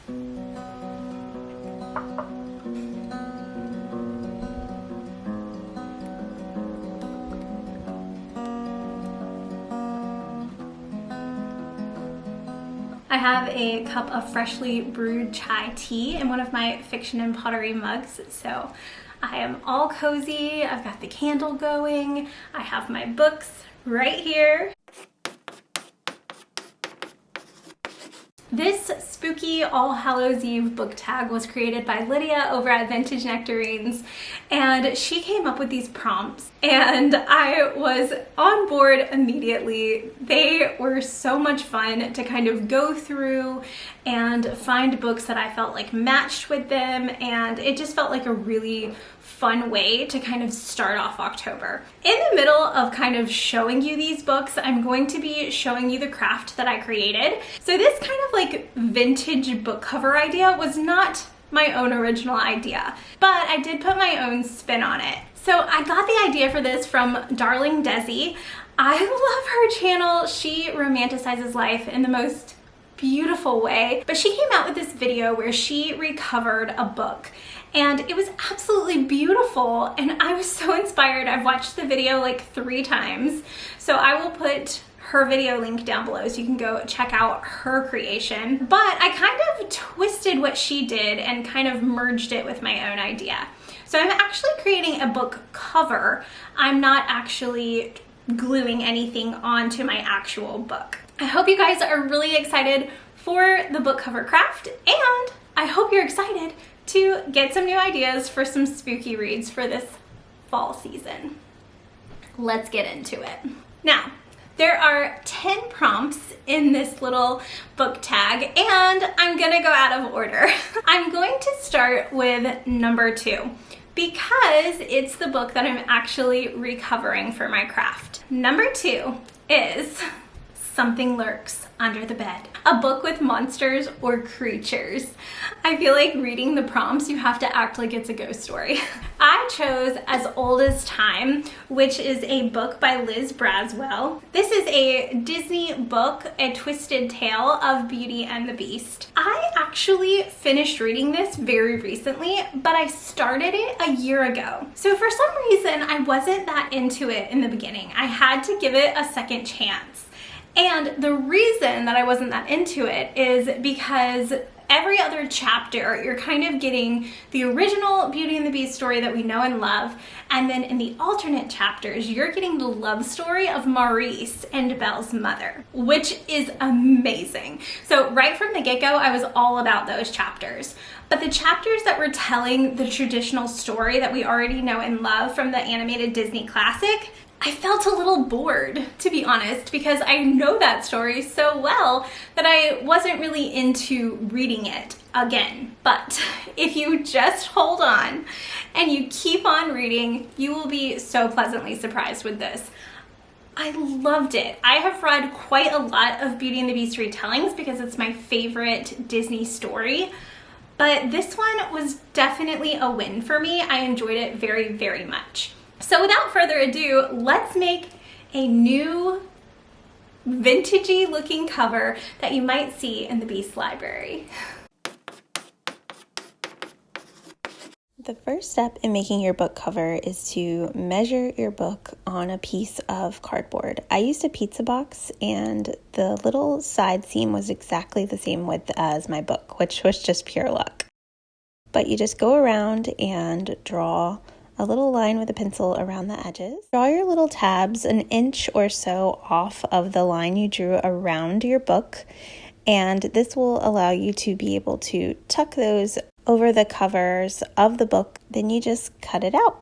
I have a cup of freshly brewed chai tea in one of my Fiction and Pottery mugs, so I am all cozy. I've got the candle going. I have my books right here. This spooky All Hallows Eve book tag was created by Lydia over at Vintage Nectarines, and she came up with these prompts and I was on board immediately. They were so much fun to kind of go through and find books that I felt like matched with them, and it just felt like a really fun way to kind of start off October. In the middle of kind of showing you these books, I'm going to be showing you the craft that I created. So this kind of like vintage book cover idea was not my own original idea, but I did put my own spin on it. So I got the idea for this from Darling Desi. I love her channel. She romanticizes life in the most beautiful way, but she came out with this video where she recovered a book and it was absolutely beautiful, and I was so inspired. I've watched the video like 3 times, so I will put her video link down below so you can go check out her creation. But I kind of twisted what she did and kind of merged it with my own idea. So I'm actually creating a book cover. I'm not actually gluing anything onto my actual book. I hope you guys are really excited for the book cover craft, and I hope you're excited to get some new ideas for some spooky reads for this fall season. Let's get into it. Now, there are 10 prompts in this little book tag, and I'm gonna go out of order. I'm going to start with number 2 because it's the book that I'm actually recovering for my craft. Number 2 is Something Lurks Under the Bed, a book with monsters or creatures. I feel like reading the prompts, you have to act like it's a ghost story. I chose As Old as Time, which is a book by Liz Braswell. This is a Disney book, a twisted tale of Beauty and the Beast. I actually finished reading this very recently, but I started it a year ago. So for some reason, I wasn't that into it in the beginning. I had to give it a second chance. And the reason that I wasn't that into it is because every other chapter, you're kind of getting the original Beauty and the Beast story that we know and love, and then in the alternate chapters, you're getting the love story of Maurice and Belle's mother, which is amazing. So right from the get-go, I was all about those chapters. But the chapters that were telling the traditional story that we already know and love from the animated Disney classic, I felt a little bored, to be honest, because I know that story so well that I wasn't really into reading it again. But if you just hold on and you keep on reading, you will be so pleasantly surprised with this. I loved it. I have read quite a lot of Beauty and the Beast retellings because it's my favorite Disney story, but this one was definitely a win for me. I enjoyed it very, very much. So without further ado, let's make a new vintagey looking cover that you might see in the Beast Library. The first step in making your book cover is to measure your book on a piece of cardboard. I used a pizza box, and the little side seam was exactly the same width as my book, which was just pure luck. But you just go around and draw a little line with a pencil around the edges. Draw your little tabs an inch or so off of the line you drew around your book, and this will allow you to be able to tuck those over the covers of the book. Then you just cut it out.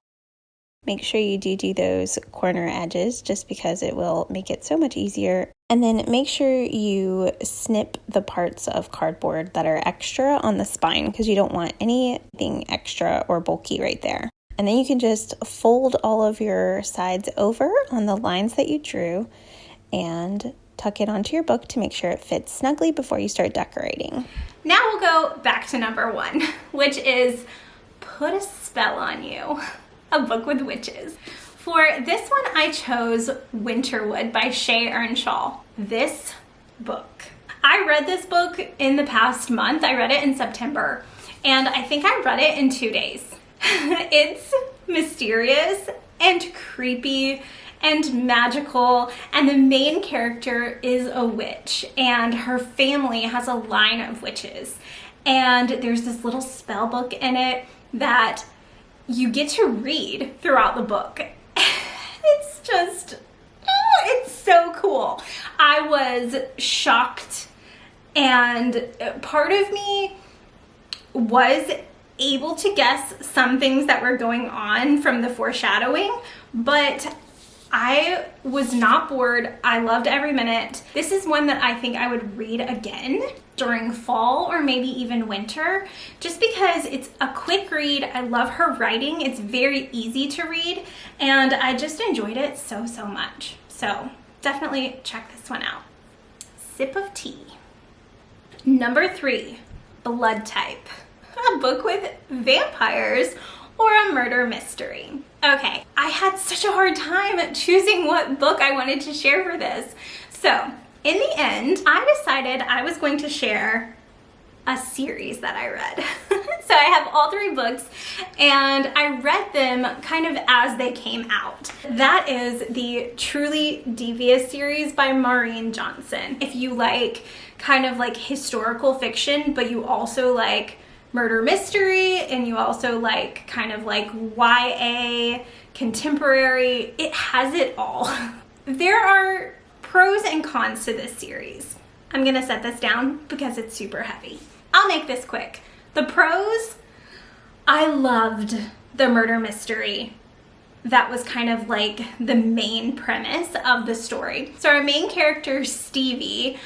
Make sure you do those corner edges just because it will make it so much easier. And then make sure you snip the parts of cardboard that are extra on the spine because you don't want anything extra or bulky right there. And then you can just fold all of your sides over on the lines that you drew and tuck it onto your book to make sure it fits snugly before you start decorating. Now we'll go back to number 1, which is Put a Spell on You, a book with witches. For this one, I chose Winterwood by Shay Earnshaw. This book, I read this book in the past month. I read it in September, and I think I read it in 2 days. It's mysterious and creepy and magical, and the main character is a witch, and her family has a line of witches, and there's this little spell book in it that you get to read throughout the book. It's just, it's so cool. I was shocked, and part of me was able to guess some things that were going on from the foreshadowing, but I was not bored. I loved every minute. This is one that I think I would read again during fall or maybe even winter, just because it's a quick read. I love her writing. It's very easy to read, and I just enjoyed it so much. So definitely check this one out. Sip of tea. Number 3, Blood Type. A book with vampires or a murder mystery. Okay, I had such a hard time choosing what book I wanted to share for this. So in the end, I decided I was going to share a series that I read. So I have all 3 books, and I read them kind of as they came out. That is the Truly Devious series by Maureen Johnson. If you like kind of like historical fiction, but you also like murder mystery, and you also like kind of like YA, contemporary, it has it all. There are pros and cons to this series. I'm gonna set this down because it's super heavy. I'll make this quick. The pros, I loved the murder mystery. That was kind of like the main premise of the story. So our main character, Stevie,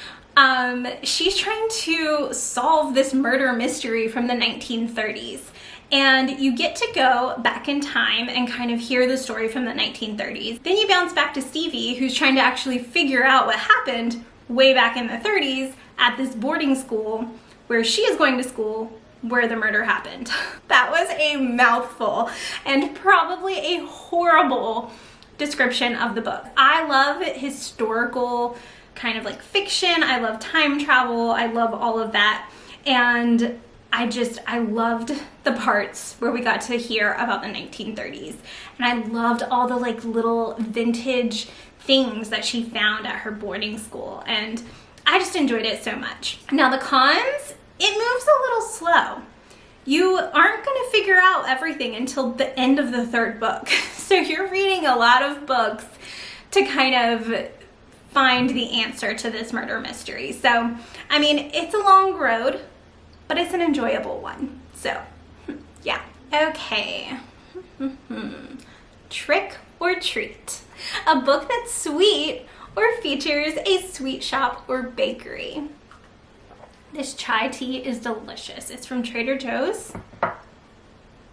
she's trying to solve this murder mystery from the 1930s. And you get to go back in time and kind of hear the story from the 1930s. Then you bounce back to Stevie, who's trying to actually figure out what happened way back in the 30s at this boarding school where she is going to school where the murder happened. That was a mouthful and probably a horrible description of the book. I love historical kind of like fiction. I love time travel. I love all of that. And I loved the parts where we got to hear about the 1930s. And I loved all the like little vintage things that she found at her boarding school. And I just enjoyed it so much. Now the cons, it moves a little slow. You aren't going to figure out everything until the end of the 3rd book. So you're reading a lot of books to kind of find the answer to this murder mystery. So, I mean, it's a long road, but it's an enjoyable one. So, yeah. Okay. Trick or Treat. A book that's sweet or features a sweet shop or bakery. This chai tea is delicious. It's from Trader Joe's.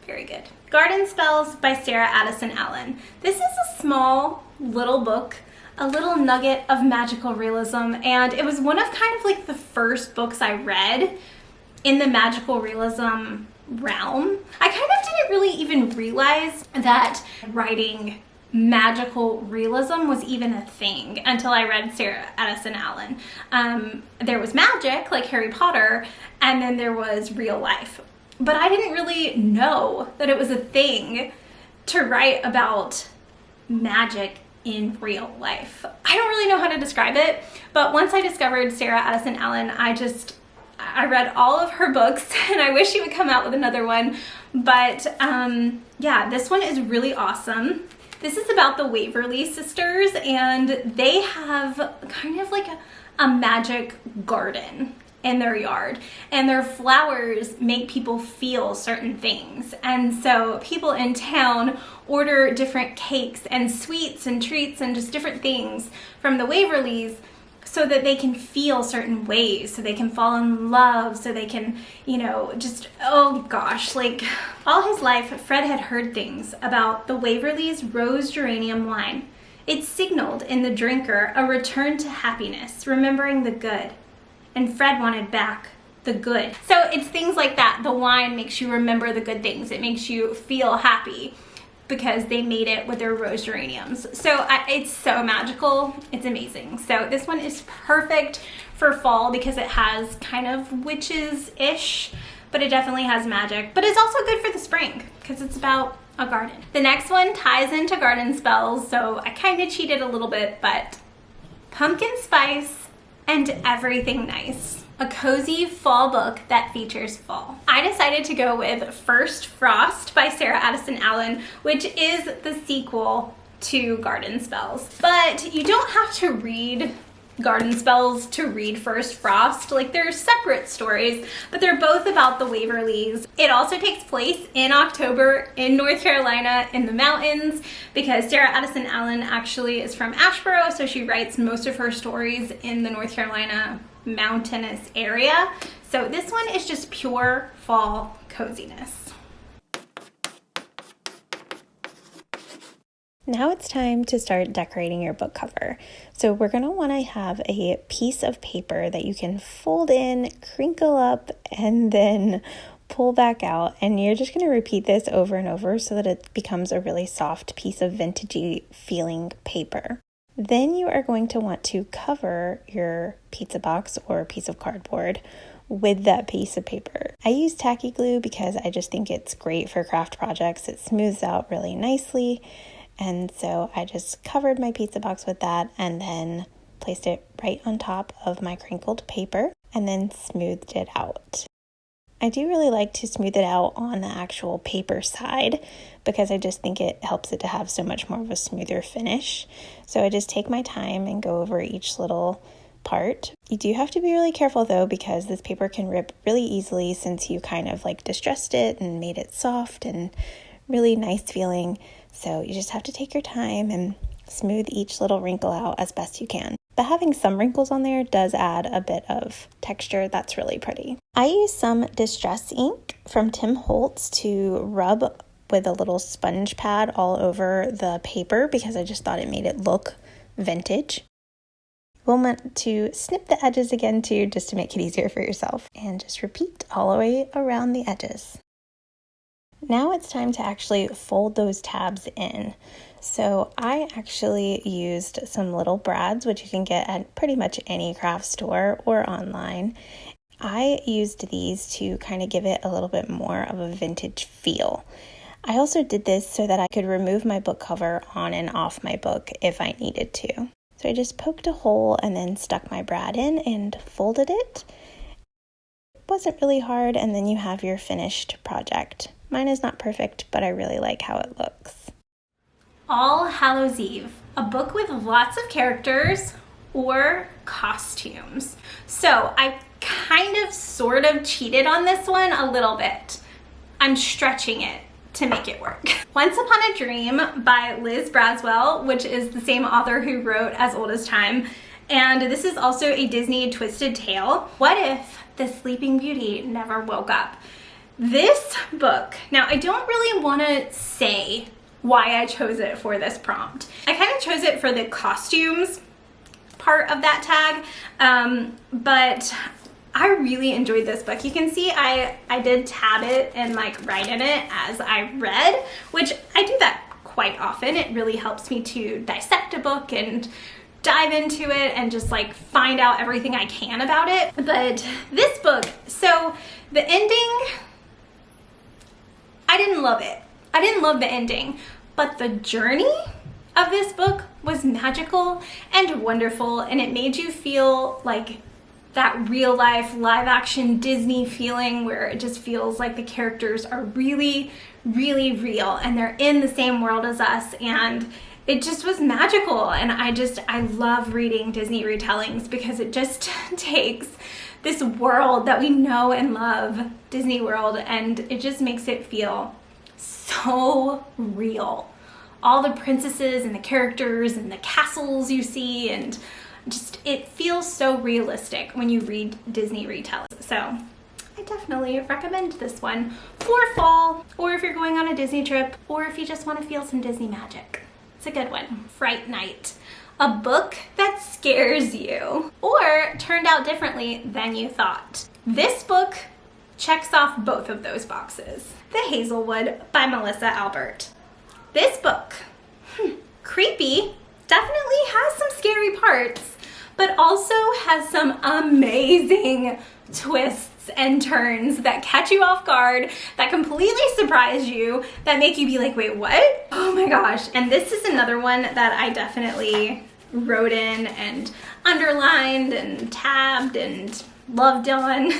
Very good. Garden Spells by Sarah Addison Allen. This is a small little book, a little nugget of magical realism, and it was one of kind of like the first books I read in the magical realism realm. I kind of didn't really even realize that writing magical realism was even a thing until I read Sarah Addison Allen. There was magic, like Harry Potter, and then there was real life. But I didn't really know that it was a thing to write about magic in real life. I don't really know how to describe it, but once I discovered Sarah Addison Allen, I read all of her books, and I wish she would come out with another one. But yeah, this one is really awesome. This is about the Waverly sisters, and they have kind of like a magic garden in their yard, and their flowers make people feel certain things. And so people in town order different cakes and sweets and treats and just different things from the Waverlys so that they can feel certain ways, so they can fall in love, so they can, you know, just, oh gosh, like all his life, Fred had heard things about the Waverly's rose geranium wine. It signaled in the drinker a return to happiness, remembering the good. And Fred wanted back the good. So it's things like that. The wine makes you remember the good things. It makes you feel happy. because they made it with their rose geraniums. So it's so magical. It's amazing. So this one is perfect for fall because it has kind of witches-ish, but it definitely has magic. But it's also good for the spring because it's about a garden. The next one ties into garden spells, so I kind of cheated a little bit, but pumpkin spice and everything nice. A cozy fall book that features fall. I decided to go with First Frost by Sarah Addison Allen, which is the sequel to Garden Spells. But you don't have to read Garden Spells to read First Frost. Like, they're separate stories, but they're both about the Waverleys. It also takes place in October in North Carolina in the mountains because Sarah Addison Allen actually is from Asheboro, so she writes most of her stories in the North Carolina mountainous area. So this one is just pure fall coziness. Now it's time to start decorating your book cover. So we're going to want to have a piece of paper that you can fold in, crinkle up, and then pull back out. And you're just going to repeat this over and over so that it becomes a really soft piece of vintagey feeling paper. Then you are going to want to cover your pizza box or piece of cardboard with that piece of paper. I use tacky glue because I just think it's great for craft projects. It smooths out really nicely. And so I just covered my pizza box with that and then placed it right on top of my crinkled paper and then smoothed it out. I do really like to smooth it out on the actual paper side because I just think it helps it to have so much more of a smoother finish. So I just take my time and go over each little part. You do have to be really careful though because this paper can rip really easily since you kind of like distressed it and made it soft and really nice feeling. So you just have to take your time and smooth each little wrinkle out as best you can. But having some wrinkles on there does add a bit of texture that's really pretty. I use some Distress ink from Tim Holtz to rub with a little sponge pad all over the paper because I just thought it made it look vintage. We'll want to snip the edges again too just to make it easier for yourself and just repeat all the way around the edges. Now it's time to actually fold those tabs in. So I actually used some little brads, which you can get at pretty much any craft store or online. I used these to kind of give it a little bit more of a vintage feel. I also did this so that I could remove my book cover on and off my book if I needed to. So I just poked a hole and then stuck my brad in and folded it. It wasn't really hard, and then you have your finished project. Mine is not perfect, but I really like how it looks. All Hallows Eve, a book with lots of characters or costumes. So I kind of sort of cheated on this one a little bit. I'm stretching it to make it work. Once Upon a Dream by Liz Braswell, which is the same author who wrote As Old as Time. And this is also a Disney twisted tale. What if the Sleeping Beauty never woke up? This book, now I don't really want to say why I chose it for this prompt. I kind of chose it for the costumes part of that tag, but I really enjoyed this book. You can see I did tab it and like write in it as I read, which I do that quite often. It really helps me to dissect a book and dive into it and just like find out everything I can about it. But this book, so the ending, I didn't love it. I didn't love the ending, but the journey of this book was magical and wonderful, and it made you feel like that real life live action Disney feeling where it just feels like the characters are really, really real and they're in the same world as us, and it just was magical. And I love reading Disney retellings because it just takes this world that we know and love, Disney World, and it just makes it feel so real. All the princesses and the characters and the castles you see, and just it feels so realistic when you read Disney retells. So I definitely recommend this one for fall, or if you're going on a Disney trip, or if you just want to feel some Disney magic. It's a good one. Fright Night, a book that scares you or turned out differently than you thought. This book checks off both of those boxes. The Hazelwood by Melissa Albert. this book, creepy, definitely has some scary parts, but also has some amazing twists and turns that catch you off guard, that completely surprise you, that make you be like, wait, what? Oh my gosh. And this is another one that I definitely wrote in and underlined and tabbed and loved on.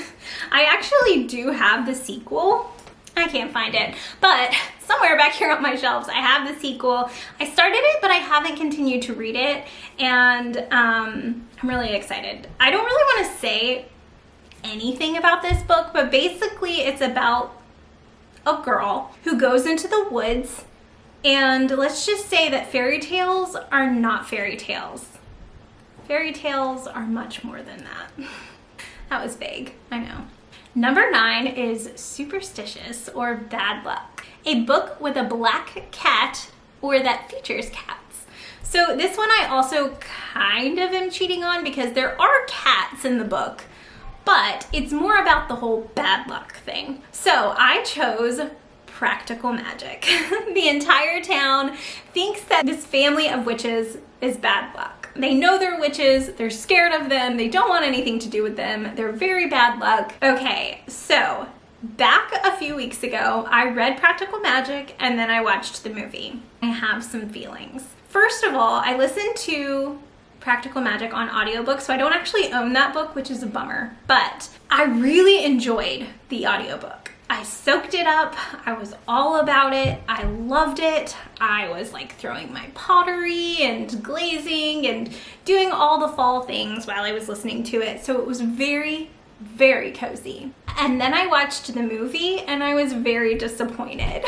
I actually do have the sequel. I can't find it, but somewhere back here on my shelves, I have the sequel. I started it, but I haven't continued to read it, and I'm really excited. I don't really want to say anything about this book, but basically it's about a girl who goes into the woods, and let's just say that fairy tales are not fairy tales. Fairy tales are much more than that. That was vague, I know. Number 9 is Superstitious or Bad Luck, a book with a black cat or that features cats. So this one I also kind of am cheating on because there are cats in the book, but it's more about the whole bad luck thing. So I chose practical magic. The entire town thinks that this family of witches is bad luck. They know they're witches, they're scared of them, they don't want anything to do with them, they're very bad luck. Okay, so back a few weeks ago, I read Practical Magic and then I watched the movie. I have some feelings. First of all, I listened to Practical Magic on audiobook, so I don't actually own that book, which is a bummer, but I really enjoyed the audiobook. I soaked it up. I was all about it. I loved it. I was like throwing my pottery and glazing and doing all the fall things while I was listening to it. So it was very, very cozy. And then I watched the movie and I was very disappointed.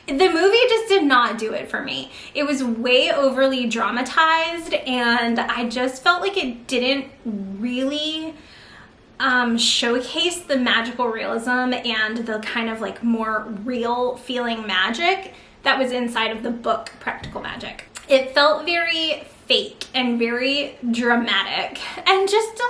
The movie just did not do it for me. It was way overly dramatized and I just felt like it didn't really showcase the magical realism and the kind of like more real feeling magic that was inside of the book Practical Magic. It felt very fake and very dramatic and just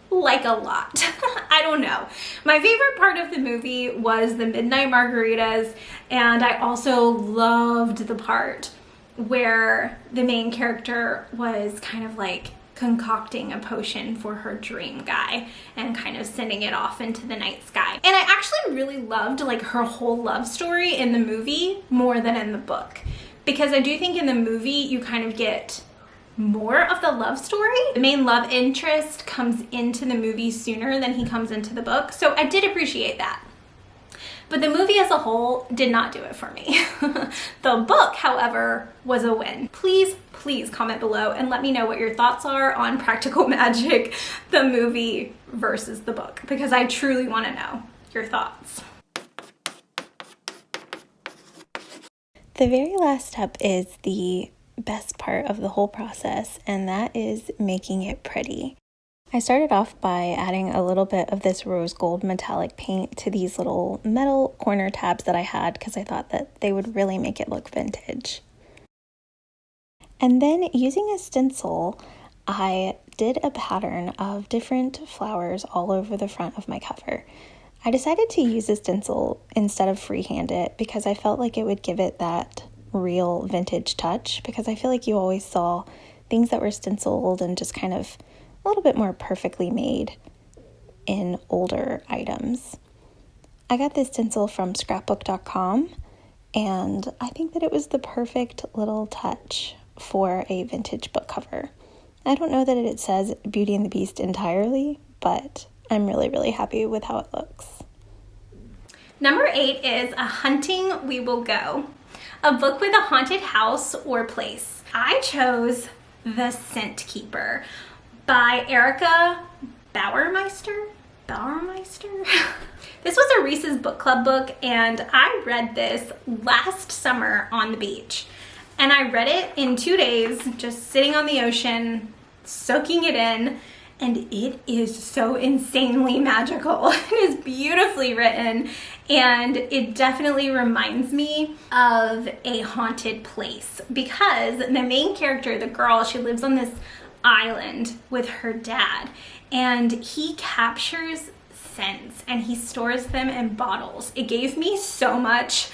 like a lot. I don't know. My favorite part of the movie was the midnight margaritas, and I also loved the part where the main character was kind of like concocting a potion for her dream guy and kind of sending it off into the night sky. And I actually really loved like her whole love story in the movie more than in the book, because I do think in the movie you kind of get more of the love story. The main love interest comes into the movie sooner than he comes into the book, so I did appreciate that. But the movie as a whole did not do it for me. The book, however, was a win. Please, please comment below and let me know what your thoughts are on Practical Magic, the movie versus the book, because I truly want to know your thoughts. The very last step is the best part of the whole process, and that is making it pretty. I started off by adding a little bit of this rose gold metallic paint to these little metal corner tabs that I had because I thought that they would really make it look vintage. And then using a stencil, I did a pattern of different flowers all over the front of my cover. I decided to use a stencil instead of freehand it because I felt like it would give it that real vintage touch, because I feel like you always saw things that were stenciled and just kind of a little bit more perfectly made in older items. I got this stencil from scrapbook.com and I think that it was the perfect little touch for a vintage book cover. I don't know that it says Beauty and the Beast entirely, but I'm really, really happy with how it looks. Number 8 is A Hunting We Will Go, a book with a haunted house or place. I chose The Scent Keeper by Erica Bauermeister. This was a Reese's Book Club book, and I read this last summer on the beach. And I read it in 2 days, just sitting on the ocean, soaking it in, and it is so insanely magical. It is beautifully written, and it definitely reminds me of a haunted place because the main character, the girl, she lives on this island with her dad, and he captures scents and he stores them in bottles. It gave me so much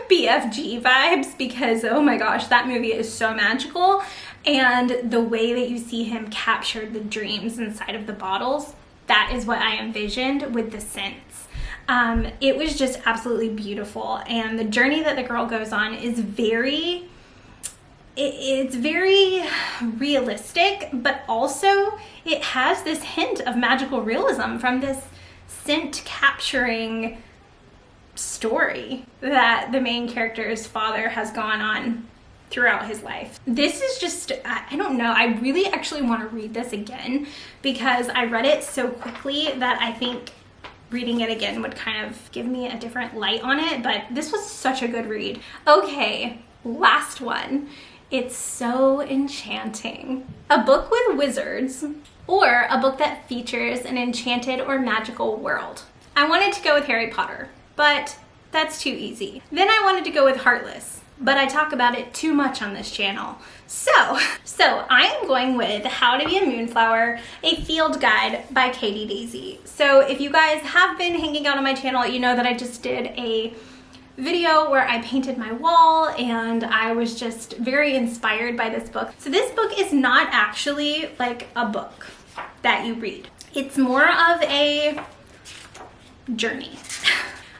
BFG vibes because, oh my gosh, that movie is so magical. And the way that you see him capture the dreams inside of the bottles, that is what I envisioned with the scents. It was just absolutely beautiful. And the journey that the girl goes on is it's very realistic, but also it has this hint of magical realism from this scent capturing story that the main character's father has gone on throughout his life. This is just, I don't know, I really actually want to read this again because I read it so quickly that I think reading it again would kind of give me a different light on it, but this was such a good read. Okay, last one. It's so enchanting. A book with wizards, or a book that features an enchanted or magical world. I wanted to go with Harry Potter, but that's too easy. Then I wanted to go with Heartless, but I talk about it too much on this channel. So I am going with How to Be a Moonflower, a Field Guide by Katie Daisy. So if you guys have been hanging out on my channel, you know that I just did a video where I painted my wall and I was just very inspired by this book. So this book is not actually like a book that you read. It's more of a journey.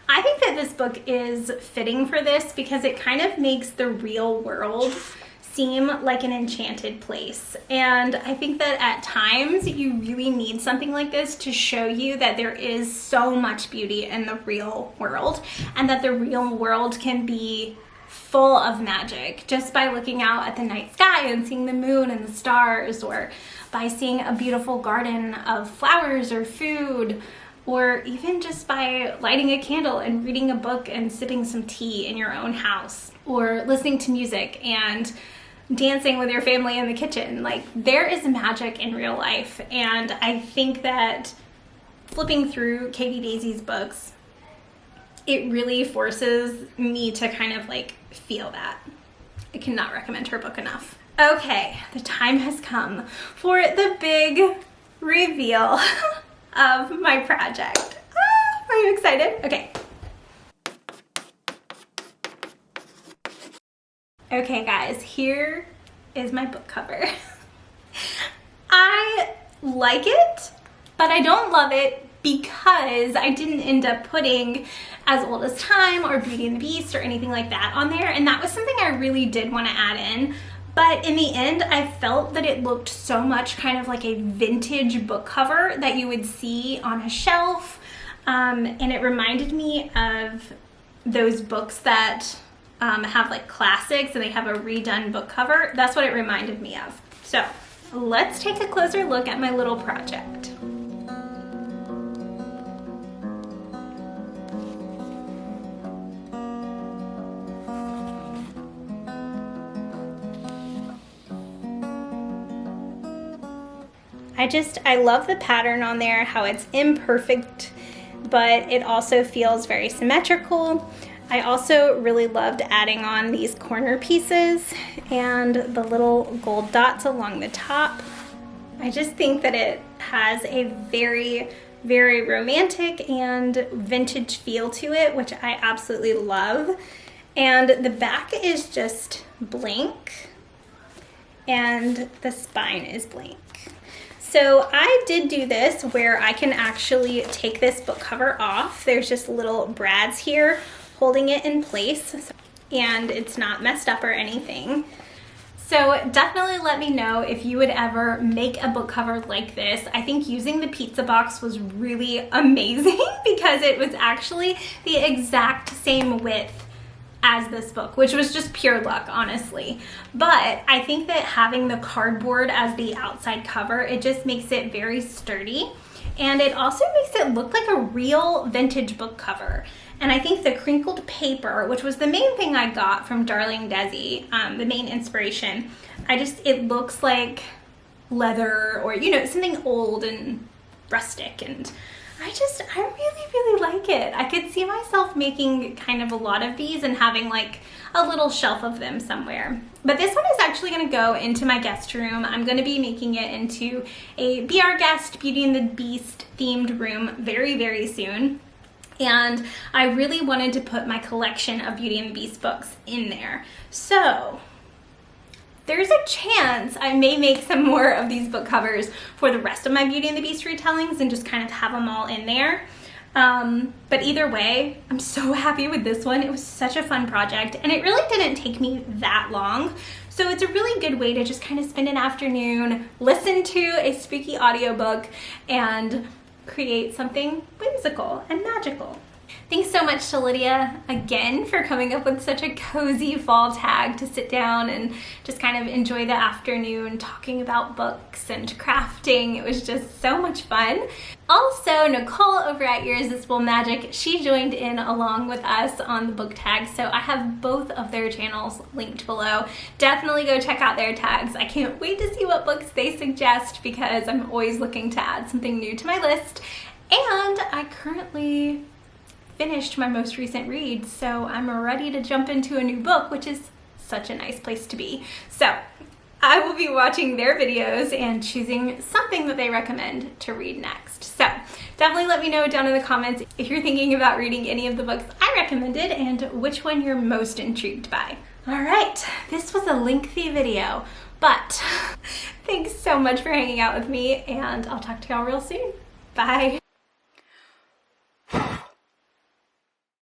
I think that this book is fitting for this because it kind of makes the real world seem like an enchanted place. And I think that at times you really need something like this to show you that there is so much beauty in the real world and that the real world can be full of magic just by looking out at the night sky and seeing the moon and the stars, or by seeing a beautiful garden of flowers or food, or even just by lighting a candle and reading a book and sipping some tea in your own house, or listening to music and dancing with your family in the kitchen. Like, there is magic in real life, and I think that flipping through Katie Daisy's books, it really forces me to kind of like feel that. I cannot recommend her book enough. Okay, the time has come for the big reveal of my project. Are you excited? Okay. Okay guys, here is my book cover. I like it, but I don't love it because I didn't end up putting As Old as Time or Beauty and the Beast or anything like that on there, and that was something I really did want to add in. But in the end, I felt that it looked so much kind of like a vintage book cover that you would see on a shelf, and it reminded me of those books that have like classics and they have a redone book cover. That's what it reminded me of. So let's take a closer look at my little project. I love the pattern on there, how it's imperfect, but it also feels very symmetrical. I also really loved adding on these corner pieces and the little gold dots along the top. I just think that it has a very, very romantic and vintage feel to it, which I absolutely love. And the back is just blank and the spine is blank. So I did do this where I can actually take this book cover off. There's just little brads here holding it in place, and it's not messed up or anything. So definitely let me know if you would ever make a book cover like this. I think using the pizza box was really amazing because it was actually the exact same width as this book, which was just pure luck, honestly. But I think that having the cardboard as the outside cover, it just makes it very sturdy, and it also makes it look like a real vintage book cover. And I think the crinkled paper, which was the main thing I got from Darling Desi, the main inspiration, it looks like leather or, you know, something old and rustic, and I really like it. I could see myself making kind of a lot of these and having like a little shelf of them somewhere. But this one is actually gonna go into my guest room. I'm gonna be making it into a Be Our Guest Beauty and the Beast themed room very soon. And I really wanted to put my collection of Beauty and the Beast books in there. So there's a chance I may make some more of these book covers for the rest of my Beauty and the Beast retellings and just kind of have them all in there. But either way, I'm so happy with this one. It was such a fun project and it really didn't take me that long. So it's a really good way to just kind of spend an afternoon, listen to a spooky audiobook, and create something whimsical and magical. Thanks so much to Lydia again for coming up with such a cozy fall tag to sit down and just kind of enjoy the afternoon talking about books and crafting. It was just so much fun. Also, Nicole over at Irresistible Magic, she joined in along with us on the book tag, so I have both of their channels linked below. Definitely go check out their tags. I can't wait to see what books they suggest because I'm always looking to add something new to my list. And I currently finished my most recent read, so I'm ready to jump into a new book, which is such a nice place to be. So I will be watching their videos and choosing something that they recommend to read next. So definitely let me know down in the comments if you're thinking about reading any of the books I recommended and which one you're most intrigued by. All right, this was a lengthy video, but thanks so much for hanging out with me, and I'll talk to y'all real soon. Bye.